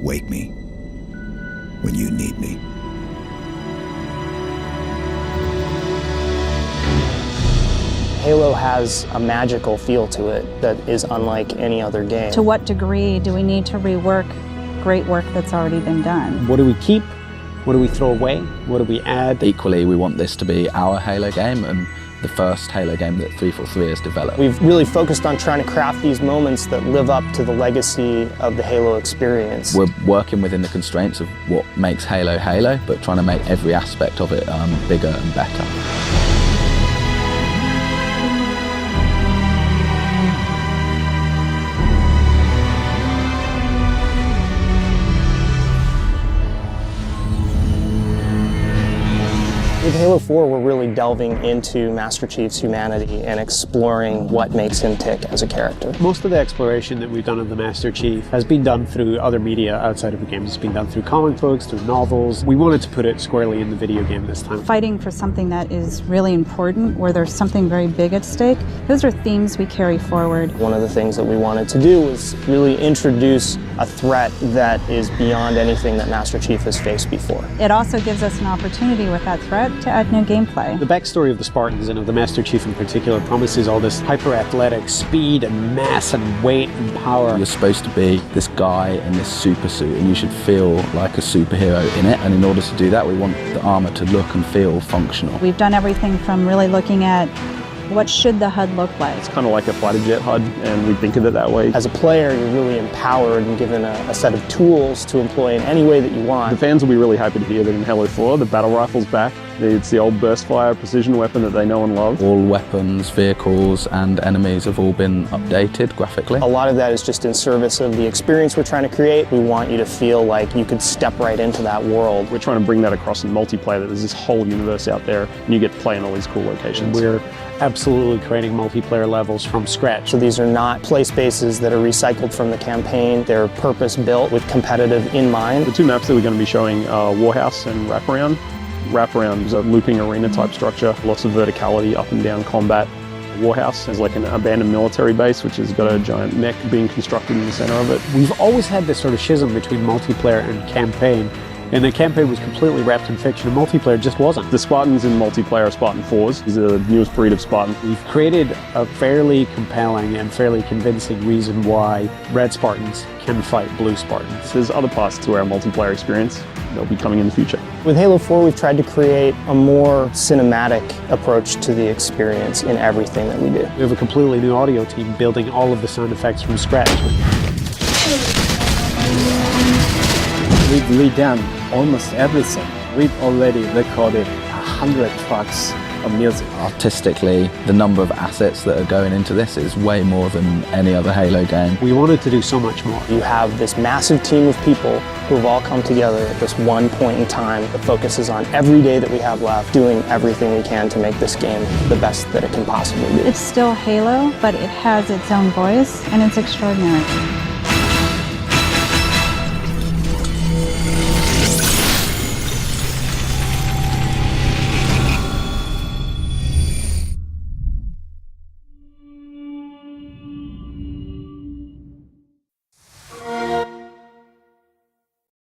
Wake me when you need me. Halo has a magical feel to it that is unlike any other game. To what degree do we need to rework great work that's already been done? What do we keep? What do we throw away? What do we add? Equally, we want this to be our Halo game and the first Halo game that 343 has developed. We've really focused on trying to craft these moments that live up to the legacy of the Halo experience. We're working within the constraints of what makes Halo Halo, but trying to make every aspect of it bigger and better. With Halo 4, we're really delving into Master Chief's humanity and exploring what makes him tick as a character. Most of the exploration that we've done of the Master Chief has been done through other media outside of the game. It's been done through comic books, through novels. We wanted to put it squarely in the video game this time. Fighting for something that is really important, where there's something very big at stake, those are themes we carry forward. One of the things that we wanted to do was really introduce a threat that is beyond anything that Master Chief has faced before. It also gives us an opportunity with that threat to add new gameplay. The backstory of the Spartans and of the Master Chief in particular promises all this hyper-athletic speed and mass and weight and power. You're supposed to be this guy in this super suit and you should feel like a superhero in it, and in order to do that we want the armor to look and feel functional. We've done everything from really looking at what should the HUD look like. It's kind of like a fighter jet HUD, and we think of it that way. As a player, you're really empowered and given a set of tools to employ in any way that you want. The fans will be really happy to hear that in Halo 4, the battle rifle's back. It's the old burst fire precision weapon that they know and love. All weapons, vehicles and enemies have all been updated graphically. A lot of that is just in service of the experience we're trying to create. We want you to feel like you could step right into that world. We're trying to bring that across in multiplayer, that there's this whole universe out there and you get to play in all these cool locations. We're absolutely creating multiplayer levels from scratch. So these are not play spaces that are recycled from the campaign. They're purpose-built with competitive in mind. The two maps that we're going to be showing are Warhouse and Wraparound. Wraparound is a looping arena type structure, lots of verticality, up and down combat. Warhouse is like an abandoned military base which has got a giant mech being constructed in the center of it. We've always had this sort of schism between multiplayer and campaign. And the campaign was completely wrapped in fiction, and multiplayer just wasn't. The Spartans in multiplayer are Spartan 4s. These are the newest breed of Spartan. We've created a fairly compelling and fairly convincing reason why red Spartans can fight blue Spartans. There's other parts to our multiplayer experience. They'll be coming in the future. With Halo 4, we've tried to create a more cinematic approach to the experience in everything that we do. We have a completely new audio team building all of the sound effects from scratch. We've redone almost everything. We've already recorded 100 tracks of music. Artistically, the number of assets that are going into this is way more than any other Halo game. We wanted to do so much more. You have this massive team of people who have all come together at this one point in time that focuses on every day that we have left, doing everything we can to make this game the best that it can possibly be. It's still Halo, but it has its own voice, and it's extraordinary.